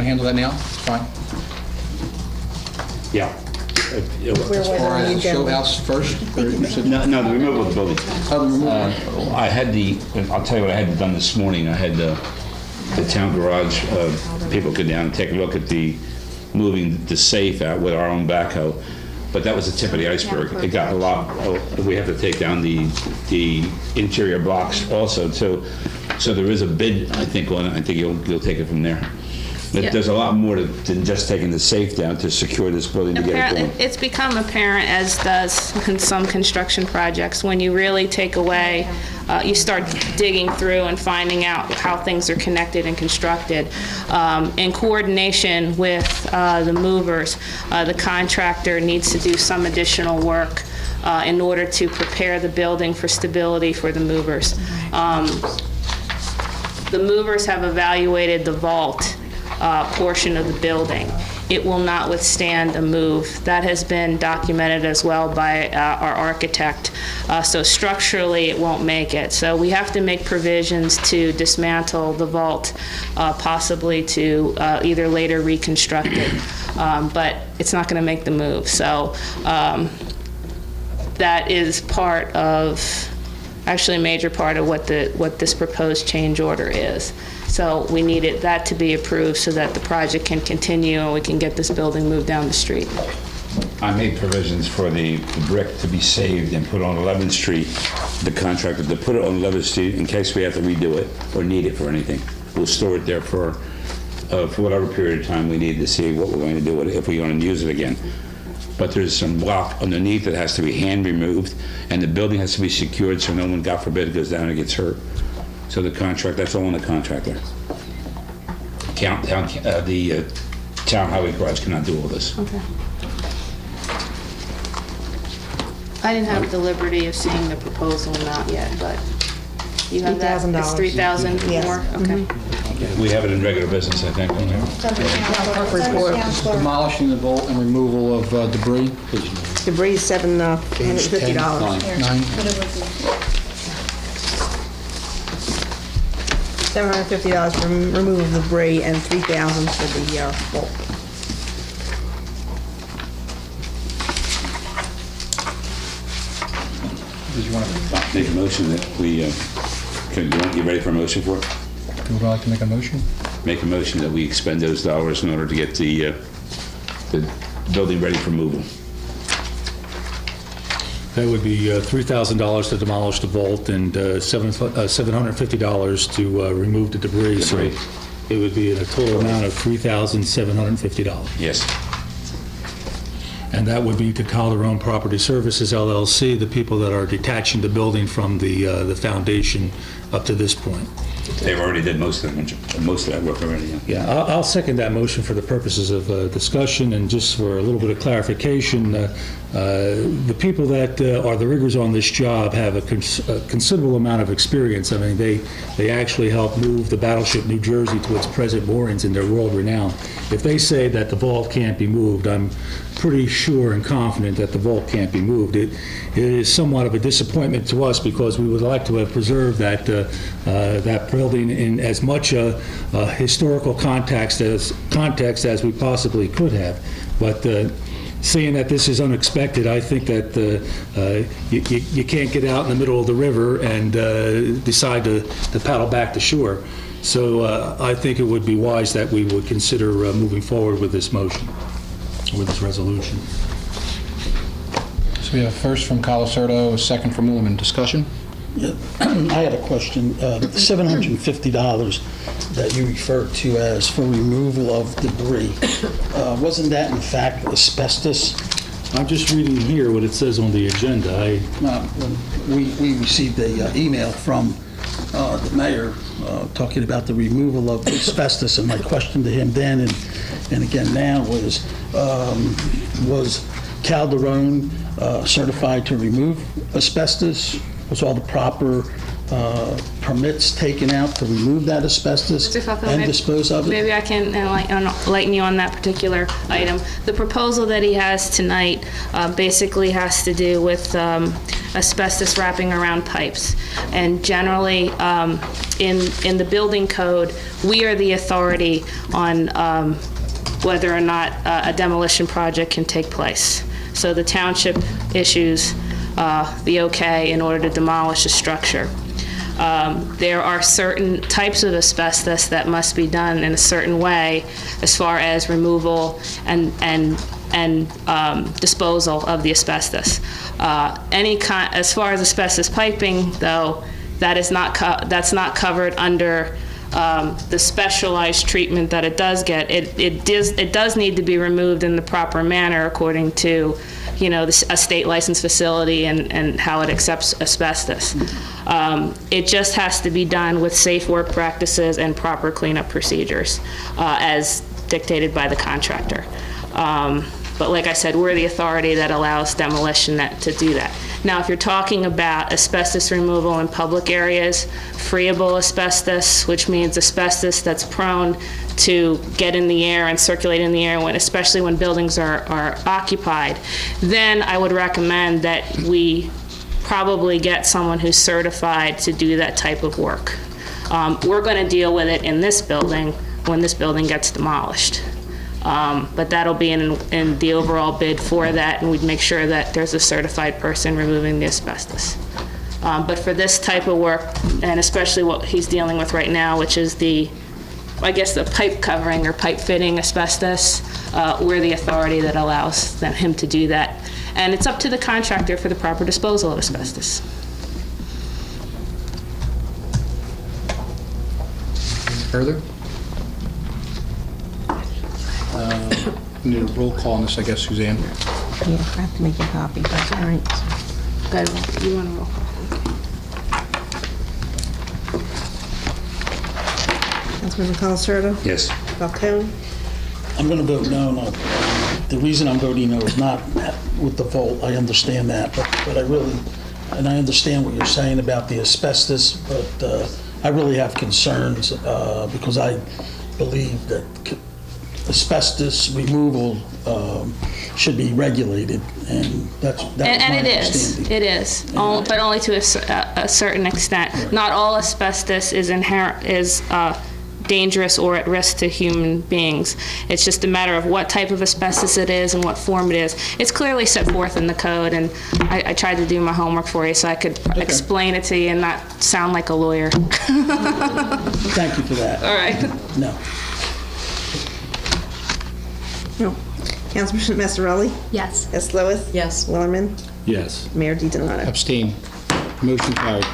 Handle that now? It's fine. Yeah. As far as show house first? No, the removal of the building. Oh, the removal. I'll tell you what I had done this morning. I had the town garage, people go down and take a look at moving the safe out with our own backhoe. But that was the tip of the iceberg. It got a lot, we have to take down the interior blocks also too. So there is a bid, I think, on it. I think you'll take it from there. But Yeah. there's a lot more than just taking the safe down to secure this building to get it going. It's become apparent, as does some construction projects, when you really take away, you start digging through and finding out how things are connected and constructed. In coordination with the movers, the contractor needs to do some additional work in order to prepare the building for stability for the movers. The movers have evaluated the vault portion of the building. It will not withstand a move. That has been documented as well by our architect. So structurally, it won't make it. So we have to make provisions to dismantle the vault, possibly to either later reconstruct it. But it's not going to make the move. So that is part of, actually a major part of what this proposed change order is. So we needed that to be approved so that the project can continue and we can get this building moved down the street. I made provisions for the brick to be saved and put on 11th Street, the contractor to put it on 11th Street in case we have to redo it or need it for anything. We'll store it there for whatever period of time we need to see what we're going to do with it, if we're going to use it again. But there's some block underneath that has to be hand removed, and the building has to be secured so no one, God forbid, goes down and gets hurt. So the contract, that's all on the contractor. The town highway garage cannot do all this. Okay. I didn't have the liberty of seeing the proposal amount yet, but you have that? $3,000. It's 3,000 Yes. more? Okay. We have it in regular business, I think, don't we? Demolishing the vault and removal of debris. Debris is $750. Nine. $750 for removal of debris and $3,000 for the vault. Did you want to, Make a motion that we, you ready for a motion for it? would you like to make a motion? Make a motion that we expend those dollars in order to get the building ready for moving. That would be $3,000 to demolish the vault and $750 to remove the debris. So Debris. it would be a total amount of $3,750. Yes. And that would be to Calderon Property Services LLC, the people that are detaching the building from the foundation up to this point. They've already did most of that work already. Yeah, I'll second that motion for the purposes of discussion, and just for a little bit of clarification, the people that are the riggers on this job have a considerable amount of experience. I mean, they actually helped move the battleship New Jersey to its present moorings, and they're world renowned. If they say that the vault can't be moved, I'm pretty sure and confident that the vault can't be moved. It is somewhat of a disappointment to us because we would like to have preserved that building in as much a historical context as we possibly could have. But seeing that this is unexpected, I think that you can't get out in the middle of the river and decide to paddle back to shore. So I think it would be wise that we would consider moving forward with this motion, with this resolution. So we have a first from Colacerto, a second from Moorman. Discussion? Yeah, I had a question. $750 that you referred to as for removal of debris, wasn't that in fact asbestos? I'm just reading here what it says on the agenda. We received a email from the mayor talking about the removal of asbestos, and my question to him then and again now was Calderon certified to remove asbestos? Was all the proper permits taken out to remove that asbestos Mr. Falco, and dispose of it? Maybe I can enlighten you on that particular item. The proposal that he has tonight basically has to do with asbestos wrapping around pipes. And generally, in the building code, we are the authority on whether or not a demolition project can take place. So the township issues the okay in order to demolish a structure. There are certain types of asbestos that must be done in a certain way as far as removal and disposal of the asbestos. As far as asbestos piping, though, that's not covered under the specialized treatment that it does get. It does need to be removed in the proper manner according to, a state licensed facility and how it accepts asbestos. It just has to be done with safe work practices and proper cleanup procedures as dictated by the contractor. But like I said, we're the authority that allows demolition to do that. Now, if you're talking about asbestos removal in public areas, freeable asbestos, which means asbestos that's prone to get in the air and circulate in the air, especially when buildings are occupied, then I would recommend that we probably get someone who's certified to do that type of work. We're going to deal with it in this building when this building gets demolished. But that'll be in the overall bid for that, and we'd make sure that there's a certified person removing the asbestos. But for this type of work, and especially what he's dealing with right now, which is the pipe covering or pipe fitting asbestos, we're the authority that allows him to do that. And it's up to the contractor for the proper disposal of asbestos. Further? Need a roll call on this, I guess, Suzanne. Yeah, I have to make a copy, that's all right. Go ahead, you want to roll call? Councilmember Colasurdo? Yes. Falcone? I'm going to vote no. The reason I'm voting no is not with the vote. I understand that, but I really, and I understand what you're saying about the asbestos, but I really have concerns because I believe that asbestos removal should be regulated, and that was my understanding. It is, but only to a certain extent. Right. Not all asbestos is dangerous or at risk to human beings. It's just a matter of what type of asbestos it is and what form it is. It's clearly set forth in the code, and I tried to do my homework for you so I could explain it to you and not sound like a lawyer. Thank you for that. All right. No. No. Councilman Massarelli? Yes. Ms. Lois? Yes. Willerman? Yes. Mayor DiDonato? Abstain. Motion carried.